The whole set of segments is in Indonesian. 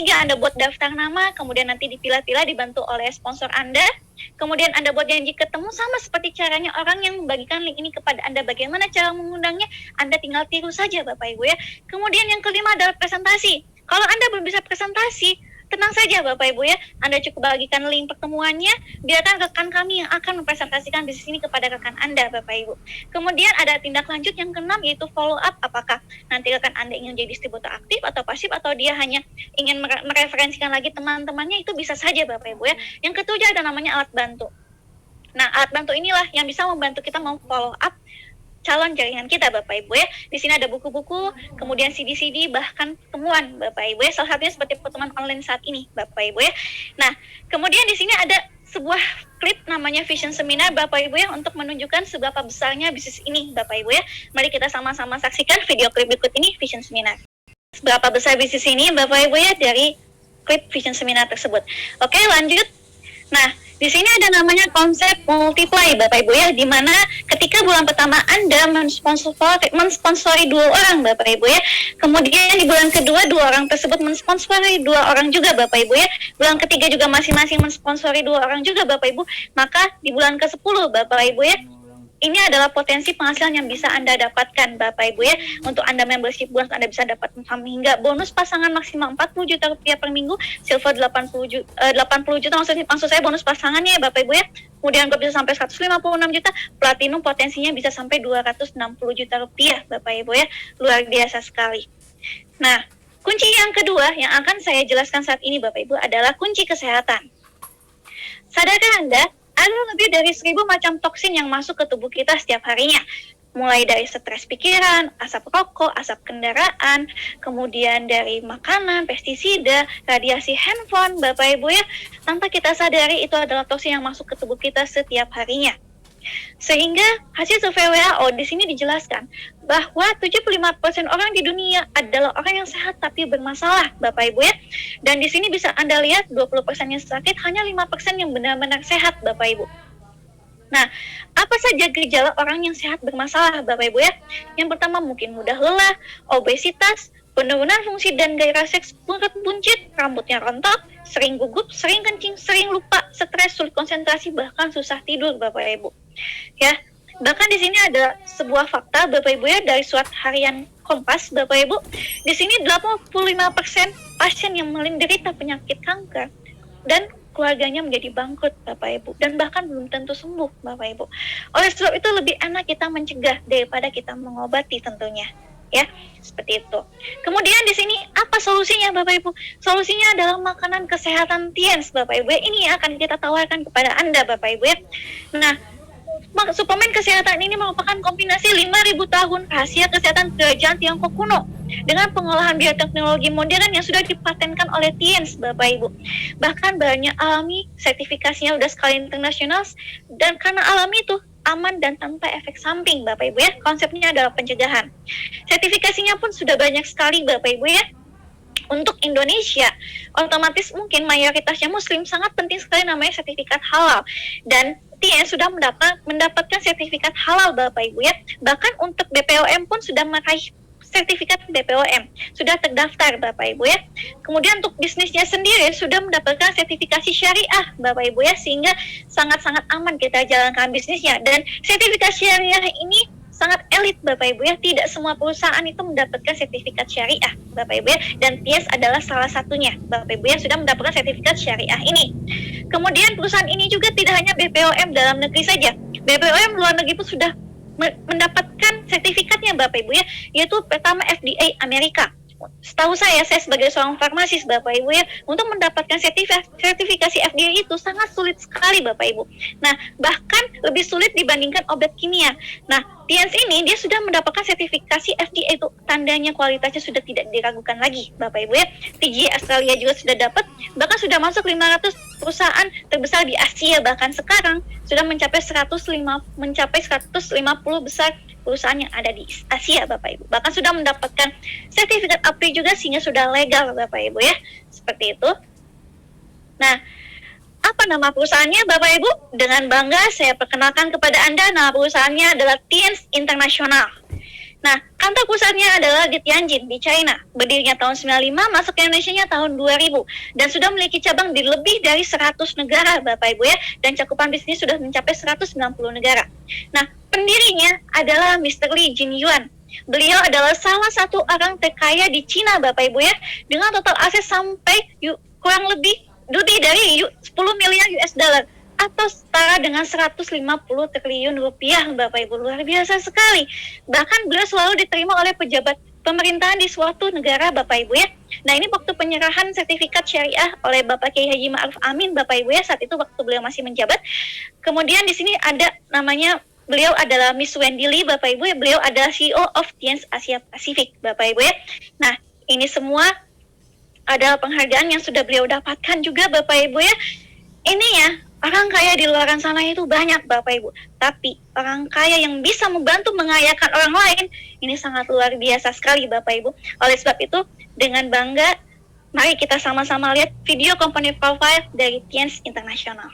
ketiga, Anda buat daftar nama, kemudian nanti dipilah-pilah dibantu oleh sponsor Anda. Kemudian Anda buat janji ketemu, sama seperti caranya orang yang membagikan link ini kepada Anda. Bagaimana cara mengundangnya? Anda tinggal tiru saja Bapak Ibu ya. Kemudian yang kelima adalah presentasi. Kalau Anda belum bisa presentasi, tenang saja Bapak Ibu ya, Anda cukup bagikan link pertemuannya, biarkan rekan kami yang akan mempresentasikan bisnis ini kepada rekan Anda Bapak Ibu. Kemudian ada tindak lanjut yang keenam, yaitu follow up. Apakah nanti rekan Anda ingin jadi distributor aktif atau pasif, atau dia hanya ingin mereferensikan lagi teman-temannya, itu bisa saja Bapak Ibu ya. Yang ketujuh ada namanya alat bantu. Nah, alat bantu inilah yang bisa membantu kita follow up calon jaringan kita Bapak Ibu ya. Di sini ada buku-buku, kemudian CD-CD, bahkan pertemuan Bapak Ibu ya. Salah satunya seperti pertemuan online saat ini Bapak Ibu ya. Nah, kemudian di sini ada sebuah klip namanya Vision Seminar Bapak Ibu ya, untuk menunjukkan seberapa besarnya bisnis ini Bapak Ibu ya. Mari kita sama-sama saksikan video klip berikut ini, Vision Seminar. Seberapa besar bisnis ini Bapak Ibu ya dari klip Vision Seminar tersebut. Oke, lanjut. Nah, di sini ada namanya konsep multiply Bapak Ibu ya, di mana ketika bulan pertama Anda mensponsori 2 orang Bapak Ibu ya, kemudian di bulan kedua 2 orang tersebut mensponsori 2 orang juga Bapak Ibu ya, bulan ketiga juga masing-masing mensponsori 2 orang juga Bapak Ibu, maka di bulan ke-10 Bapak Ibu ya, ini adalah potensi penghasilan yang bisa Anda dapatkan Bapak Ibu ya. Untuk Anda membership bonus, Anda bisa dapat hingga bonus pasangan maksimal 40 juta rupiah per minggu, silver 80 juta, maksud saya bonus pasangannya ya Bapak Ibu ya. Kemudian gold bisa sampai 156 juta, platinum potensinya bisa sampai 260 juta rupiah Bapak Ibu ya. Luar biasa sekali. Nah, kunci yang kedua yang akan saya jelaskan saat ini Bapak Ibu adalah kunci kesehatan. Sadarkah Anda? Ada lebih dari 1000 macam toksin yang masuk ke tubuh kita setiap harinya. Mulai dari stres pikiran, asap rokok, asap kendaraan, kemudian dari makanan, pestisida, radiasi handphone, Bapak Ibu ya. Tanpa kita sadari itu adalah toksin yang masuk ke tubuh kita setiap harinya. Sehingga hasil survei WHO di sini dijelaskan bahwa 75% orang di dunia adalah orang yang sehat tapi bermasalah Bapak Ibu ya. Dan di sini bisa Anda lihat 20% yang sakit, hanya 5% yang benar-benar sehat Bapak Ibu. Nah, apa saja gejala orang yang sehat bermasalah Bapak Ibu ya? Yang pertama mungkin mudah lelah, obesitas, penurunan fungsi dan gairah seks, perut buncit, rambutnya rontok, sering gugup, sering kencing, sering lupa, stres, sulit konsentrasi, bahkan susah tidur Bapak Ibu. Ya, bahkan di sini ada sebuah fakta Bapak Ibu ya dari surat harian Kompas Bapak Ibu. Di sini 85% pasien yang menderita penyakit kanker dan keluarganya menjadi bangkrut Bapak Ibu, dan bahkan belum tentu sembuh Bapak Ibu. Oleh sebab itu lebih enak kita mencegah daripada kita mengobati tentunya. Ya, seperti itu. Kemudian di sini apa solusinya Bapak Ibu? Solusinya adalah makanan kesehatan Tiens Bapak Ibu. Ini yang akan kita tawarkan kepada Anda Bapak Ibu ya. Nah, suplemen kesehatan ini merupakan kombinasi 5.000 tahun rahasia kesehatan kerajaan Tiongkok kuno dengan pengolahan bioteknologi modern yang sudah dipatenkan oleh Tiens Bapak Ibu. Bahkan bahannya alami, sertifikasinya sudah skala internasional, dan karena alami itu aman dan tanpa efek samping Bapak Ibu ya. Konsepnya adalah pencegahan. Sertifikasinya pun sudah banyak sekali Bapak Ibu ya. Untuk Indonesia, otomatis mungkin mayoritasnya Muslim, sangat penting sekali namanya sertifikat halal. Dan Tiens sudah mendapatkan sertifikat halal Bapak Ibu ya. Bahkan untuk BPOM pun sudah meraih sertifikat BPOM, sudah terdaftar Bapak Ibu ya. Kemudian untuk bisnisnya sendiri sudah mendapatkan sertifikasi syariah Bapak Ibu ya, sehingga sangat-sangat aman kita jalankan bisnisnya. Dan sertifikasi syariah ini sangat elit Bapak Ibu ya, tidak semua perusahaan itu mendapatkan sertifikat syariah Bapak Ibu ya, dan Tiens adalah salah satunya Bapak Ibu yang sudah mendapatkan sertifikat syariah ini. Kemudian perusahaan ini juga tidak hanya BPOM dalam negeri saja, BPOM luar negeri pun sudah mendapatkan sertifikatnya Bapak Ibu ya, yaitu pertama FDA Amerika. Setahu saya sebagai seorang farmasis Bapak Ibu ya, untuk mendapatkan sertifikasi FDA itu sangat sulit sekali Bapak Ibu. Nah, bahkan lebih sulit dibandingkan obat kimia. Nah, Tiens ini dia sudah mendapatkan sertifikasi FDA, itu tandanya kualitasnya sudah tidak diragukan lagi Bapak Ibu ya. TGA Australia juga sudah dapat, bahkan sudah masuk 500 perusahaan terbesar di Asia, bahkan sekarang sudah mencapai 150 besar perusahaan yang ada di Asia Bapak Ibu. Bahkan sudah mendapatkan sertifikat API juga, sehingga sudah legal Bapak Ibu ya. Seperti itu. Nah, apa nama perusahaannya Bapak Ibu? Dengan bangga saya perkenalkan kepada Anda, nama perusahaannya adalah Tiens International. Nah, kantor pusatnya adalah di Tianjin, di China. Berdirinya tahun 95, masuk ke Indonesia tahun 2000. Dan sudah memiliki cabang di lebih dari 100 negara, Bapak Ibu ya. Dan cakupan bisnis sudah mencapai 190 negara. Nah, pendirinya adalah Mr. Li Jinyuan. Beliau adalah salah satu orang terkaya di Cina, Bapak Ibu ya. Dengan total aset sampai kurang lebih dari 10 miliar US dollar. Atau setara dengan 150 triliun rupiah, Bapak Ibu. Luar biasa sekali. Bahkan beliau selalu diterima oleh pejabat pemerintahan di suatu negara, Bapak Ibu ya. Nah, ini waktu penyerahan sertifikat syariah oleh Bapak Kiai Haji Ma'ruf Amin, Bapak Ibu ya, saat itu waktu beliau masih menjabat. Kemudian di sini ada namanya, beliau adalah Miss Wendy Lee, Bapak Ibu ya. Beliau adalah CEO of Tianz Asia Pacific, Bapak Ibu ya. Nah, ini semua adalah penghargaan yang sudah beliau dapatkan juga, Bapak Ibu ya. Ini ya, orang kaya di luar sana itu banyak, Bapak Ibu. Tapi orang kaya yang bisa membantu mengayakan orang lain, ini sangat luar biasa sekali, Bapak Ibu. Oleh sebab itu, dengan bangga, mari kita sama-sama lihat video company profile dari Tianz International.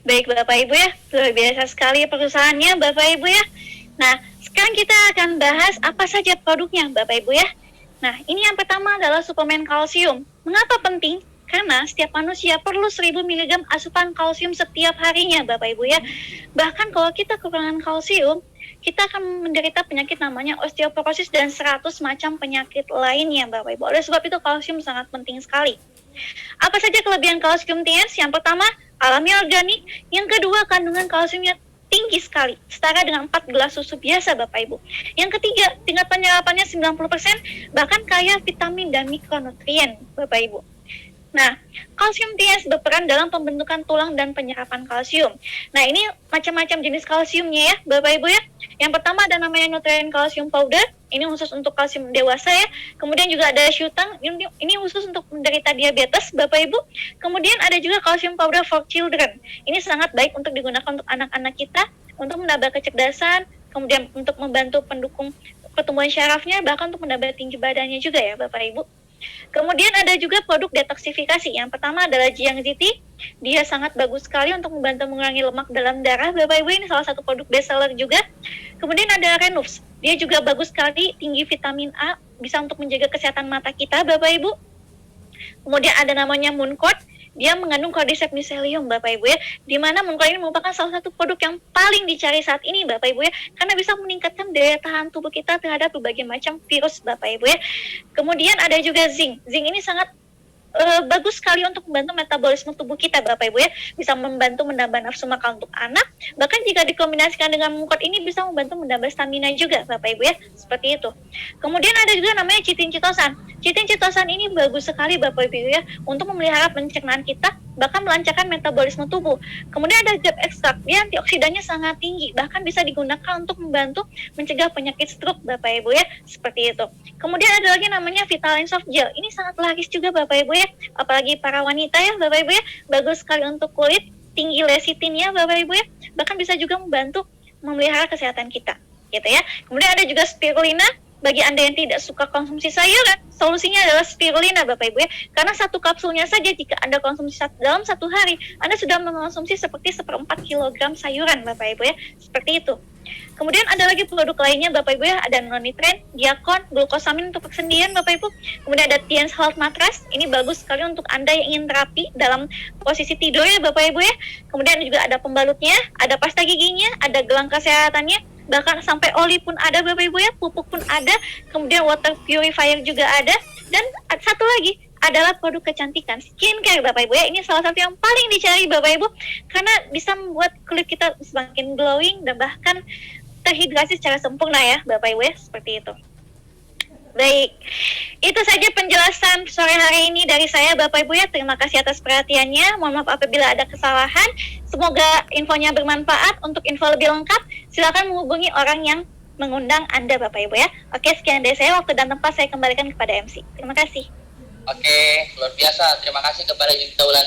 Baik Bapak Ibu ya, luar biasa sekali perusahaannya Bapak Ibu ya. Nah, sekarang kita akan bahas apa saja produknya Bapak Ibu ya. Nah, ini yang pertama adalah suplemen kalsium. Mengapa penting? Karena setiap manusia perlu 1000 mg asupan kalsium setiap harinya Bapak Ibu ya. Bahkan kalau kita kekurangan kalsium, kita akan menderita penyakit namanya osteoporosis dan 100 macam penyakit lainnya Bapak Ibu. Oleh sebab itu kalsium sangat penting sekali. Apa saja kelebihan kalsium Tianz? Yang pertama, alami organik. Yang kedua, kandungan kalsiumnya tinggi sekali, setara dengan 4 gelas susu biasa Bapak Ibu. Yang ketiga, tingkat penyerapannya 90%, bahkan kaya vitamin dan mikronutrien Bapak Ibu. Nah, kalsium Tianz berperan dalam pembentukan tulang dan penyerapan kalsium. Nah, ini macam-macam jenis kalsiumnya ya, Bapak Ibu ya. Yang pertama ada namanya Nutrien Calcium Powder, ini khusus untuk kalsium dewasa ya. Kemudian juga ada Shutang, ini khusus untuk menderita diabetes, Bapak Ibu. Kemudian ada juga Calcium Powder for Children. Ini sangat baik untuk digunakan untuk anak-anak kita, untuk menambah kecerdasan, kemudian untuk membantu pendukung pertumbuhan syarafnya, bahkan untuk menambah tinggi badannya juga ya, Bapak Ibu. Kemudian ada juga produk detoksifikasi. Yang pertama adalah Jiangxi. Dia sangat bagus sekali untuk membantu mengurangi lemak dalam darah. Bapak Ibu, ini salah satu produk best seller juga. Kemudian ada Renux. Dia juga bagus sekali, tinggi vitamin A, bisa untuk menjaga kesehatan mata kita, Bapak Ibu. Kemudian ada namanya Mooncort. Dia mengandung cordyceps mycelium, Bapak Ibu ya. Di mana Mooncort ini merupakan salah satu produk yang paling dicari saat ini, Bapak Ibu ya, karena bisa meningkatkan daya tahan tubuh kita terhadap berbagai macam virus, Bapak Ibu ya. Kemudian ada juga zinc. Zinc ini sangat bagus sekali untuk membantu metabolisme tubuh kita Bapak Ibu ya, bisa membantu menambah nafsu makan untuk anak, bahkan jika dikombinasikan dengan mungkot ini bisa membantu menambah stamina juga Bapak Ibu ya, seperti itu. Kemudian ada juga namanya chitin chitosan. Chitin chitosan ini bagus sekali Bapak Ibu ya untuk memelihara pencernaan kita, bahkan melancarkan metabolisme tubuh. Kemudian ada grape extract, dia antioksidannya sangat tinggi, bahkan bisa digunakan untuk membantu mencegah penyakit stroke Bapak Ibu ya, seperti itu. Kemudian ada lagi namanya Vitaline Soft Gel, ini sangat laris juga Bapak Ibu ya, apalagi para wanita ya Bapak Ibu ya, bagus sekali untuk kulit, tinggi lecithin ya Bapak Ibu ya, bahkan bisa juga membantu memelihara kesehatan kita gitu ya. Kemudian ada juga spirulina, bagi Anda yang tidak suka konsumsi sayuran, solusinya adalah spirulina Bapak Ibu ya, karena satu kapsulnya saja jika Anda konsumsi dalam satu hari, Anda sudah mengonsumsi seperti 1/4 kilogram sayuran Bapak Ibu ya, seperti itu. Kemudian ada lagi produk lainnya Bapak Ibu ya, ada Nonitren, Diakon, glukosamin untuk persendian Bapak Ibu. Kemudian ada Tiens Health Mattress, ini bagus sekali untuk Anda yang ingin terapi dalam posisi tidur ya Bapak Ibu ya. Kemudian juga ada pembalutnya, ada pasta giginya, ada gelang kesehatannya, bahkan sampai oli pun ada Bapak Ibu ya, pupuk pun ada, kemudian water purifier juga ada, dan satu lagi adalah produk kecantikan skincare Bapak Ibu ya. Ini salah satu yang paling dicari Bapak Ibu karena bisa membuat kulit kita semakin glowing dan bahkan terhidrasi secara sempurna ya Bapak Ibu ya, seperti itu. Baik, itu saja penjelasan sore hari ini dari saya Bapak Ibu ya. Terima kasih atas perhatiannya. Mohon maaf apabila ada kesalahan. Semoga infonya bermanfaat. Untuk info lebih lengkap, silakan menghubungi orang yang mengundang Anda Bapak Ibu ya. Oke, sekian dari saya. Waktu dan tempat saya kembalikan kepada MC. Terima kasih. Oke, luar biasa. Terima kasih kepada Yunita Wulandari.